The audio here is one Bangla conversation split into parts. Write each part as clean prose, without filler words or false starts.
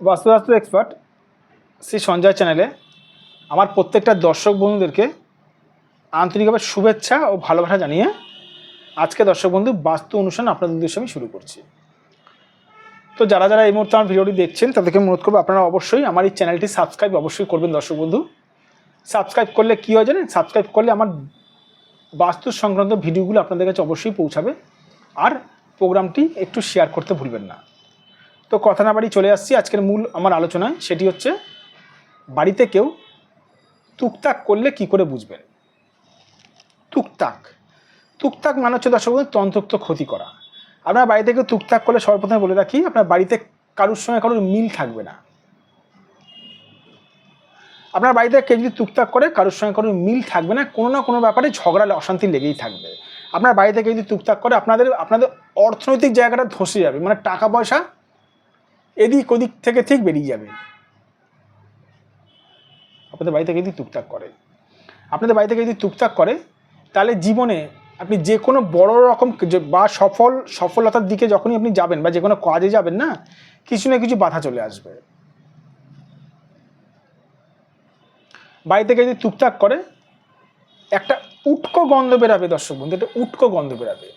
বাস্তুশাস্ত্র এক্সপার্ট শ্রী সঞ্জয় চ্যানেলে আমার প্রত্যেকটা দর্শক বন্ধুদেরকে আন্তরিকভাবে শুভেচ্ছা ও ভালোবাসা জানিয়ে আজকে দর্শক বন্ধু বাস্তু অনুষ্ঠান আপনাদের উদ্দেশ্যে আমি শুরু করছি। তো যারা যারা এই মুহূর্তে আমার ভিডিওটি দেখছেন তাদেরকে অনুরোধ করবো আপনারা অবশ্যই আমার এই চ্যানেলটি সাবস্ক্রাইব অবশ্যই করবেন। দর্শক বন্ধু সাবস্ক্রাইব করলে কী হয় জানেন, সাবস্ক্রাইব করলে আমার বাস্তু সংক্রান্ত ভিডিওগুলো আপনাদের কাছে অবশ্যই পৌঁছাবে, আর প্রোগ্রামটি একটু শেয়ার করতে ভুলবেন না। তো কথা না বাড়ি চলে আসছি আজকের মূল আমার আলোচনায়, সেটি হচ্ছে বাড়িতে কেউ তুকতাক করলে কি করে বুঝবেন। তুকতাক মানে হচ্ছে দর্শক বন্ধু তন্ত্রোক্ত ক্ষতি করা। আপনার বাড়িতে কেউ তুকতাক করলে সর্বপ্রথমে বলে রাখি, আপনার বাড়িতে কারোর সঙ্গে কারোর মিল থাকবে না। আপনার বাড়িতে কেউ যদি তুকতাক করে কারোর সঙ্গে কারোর মিল থাকবে না, কোনো না কোনো ব্যাপারে ঝগড়া অশান্তি লেগেই থাকবে। আপনার বাড়িতে কেউ যদি তুকতাক করে আপনাদের অর্থনৈতিক জায়গাটা ধসে যাবে, মানে টাকা পয়সা এদিক ওদিক থেকে ঠিক বেরিয়ে যাবে। আপনাদের বাড়িতে কেউ যদি আপনাদের বাড়িতে কেউ যদি তুকতাক করে তাহলে জীবনে আপনি যে কোনো বড় রকম বা সফলতার দিকে যখনই আপনি যাবেন বা যে কোনো কাজে যাবেন না, কিছু না কিছু বাধা চলে আসবে। বাড়িতে কেউ যদি তুকতাক করে একটা উটকো গন্ধ বেরাবে দর্শক বন্ধু, একটা উটকো গন্ধ বেরাবে।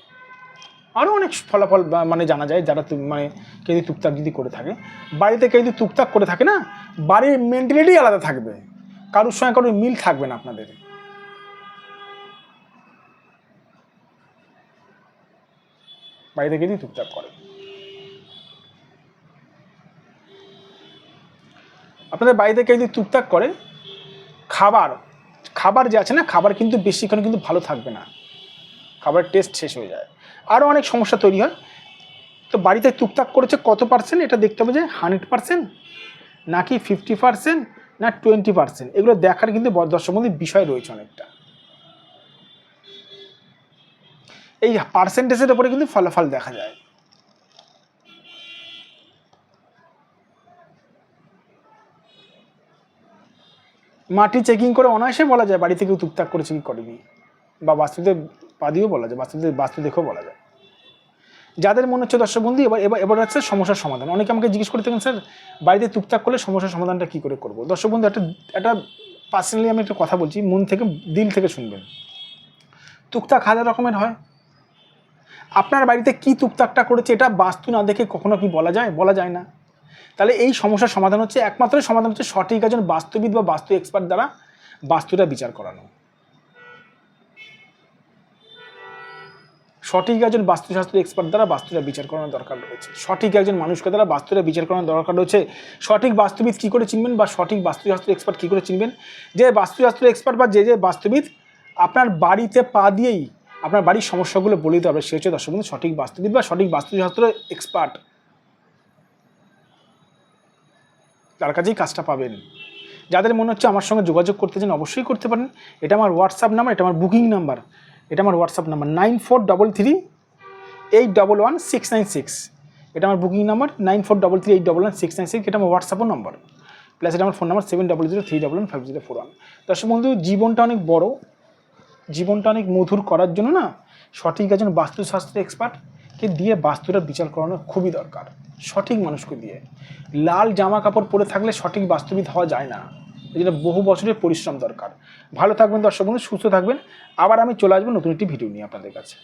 আরও অনেক ফলাফল মানে জানা যায় যারা মানে কেউ যদি তুকতাক যদি করে থাকে। বাড়িতে কেউ যদি তুকতাক করে থাকে না, বাড়ির মেন্টালিটি আলাদা থাকবে, কারোর সঙ্গে কারোর মিল থাকবে না আপনাদের। বাড়িতে কেউ যদি তুকতাক করে, আপনাদের বাড়িতে কেউ যদি তুকতাক করে খাবার যে আছে না, খাবার কিন্তু বেশিক্ষণ কিন্তু ভালো থাকবে না, খাবারের টেস্ট শেষ হয়ে যায়, আরও অনেক সমস্যা তৈরি হয়। তো বাড়িতে তুকতাক করেছে কত পার্সেন্ট এটা দেখতে হবে, যে 100% নাকি 50% না 20%, এগুলো দেখার কিন্তু দর্শক বন্ধু বিষয় রয়েছে অনেকটা। এই পার্সেন্টেজের উপরে কিন্তু ফলাফল দেখা যায়। মাটি চেকিং করে অনায়াসে বলা যায় বাড়ি থেকেও তুকতাক করেছে কি করেনি, বা বাস্তুতে পা দিয়েও বলা যায়, বাস্তু দেখেও বলা যায়। যাদের মনে হচ্ছে দর্শক বন্ধু এবার হচ্ছে সমস্যার সমাধান, অনেকে আমাকে জিজ্ঞেস করে থাকেন স্যার বাড়িতে তুকতাক করলে সমস্যার সমাধানটা কী করে করবো। দর্শক বন্ধু একটা পার্সোনালি আমি একটা কথা বলছি, মন থেকে দিল থেকে শুনবেন। তুকতাক হাজার রকমের হয়। আপনার বাড়িতে কি তুকতাকটা করেছে এটা বাস্তু না দেখে কখনো কি বলা যায় না। তাহলে এই সমস্যার সমাধান হচ্ছে, একমাত্র সমাধান হচ্ছে সঠিক একজন বাস্তুবিদ বা বাস্তু এক্সপার্ট দ্বারা বাস্তুটা বিচার করানো। সঠিক একজন বাস্তুশাস্ত্র এক্সপার্ট দ্বারা বাস্তুটা বিচার করানোর দরকার রয়েছে। সঠিক একজন মানুষকে দ্বারা বাস্তুটা বিচার করানোর দরকার রয়েছে। সঠিক বাস্তুবিদ কী করে চিনবেন, বা সঠিক বাস্তুশাস্ত্র এক্সপার্ট কী করে চিনবেন? যে বাস্তুশাস্ত্র এক্সপার্ট বা যে বাস্তুবিদ আপনার বাড়িতে পা দিয়েই আপনার বাড়ির সমস্যাগুলো বলে দিতে হবে, সে হচ্ছে দর্শক বন্ধু সঠিক বাস্তুবিদ বা সঠিক বাস্তুশাস্ত্র এক্সপার্ট। তার কাছেই কাজটা পাবেন। যাদের মনে হচ্ছে আমার সঙ্গে যোগাযোগ করতে চান অবশ্যই করতে পারেন। এটা আমার হোয়াটসঅ্যাপ নাম্বার, এটা আমার বুকিং নাম্বার, এটা আমার হোয়াটসঅ্যাপ নাম্বার 9433811696। এটা আমার বুকিং নাম্বার 9433811696। এটা আমার হোয়াটসঅ্যাপও নাম্বার, প্লাস এটা আমার ফোন নাম্বার 7003115041। দর্শক বন্ধু জীবনটা অনেক বড়, জীবনটা অনেক মধুর করার জন্য না সঠিক একজন বাস্তুশাস্ত্র এক্সপার্টকে দিয়ে বাস্তুটার বিচার করানো খুবই দরকার। সঠিক মানুষকে দিয়ে। লাল জামা কাপড় পরে থাকলে সঠিক বাস্তুবিদ হওয়া যায় না, এই জন্য বহু বছরের পরিশ্রম দরকার। ভালো থাকবেন দর্শক বন্ধু, সুস্থ থাকবেন। আবার আমি চলে আসবো নতুন একটি ভিডিও নিয়ে আপনাদের কাছে।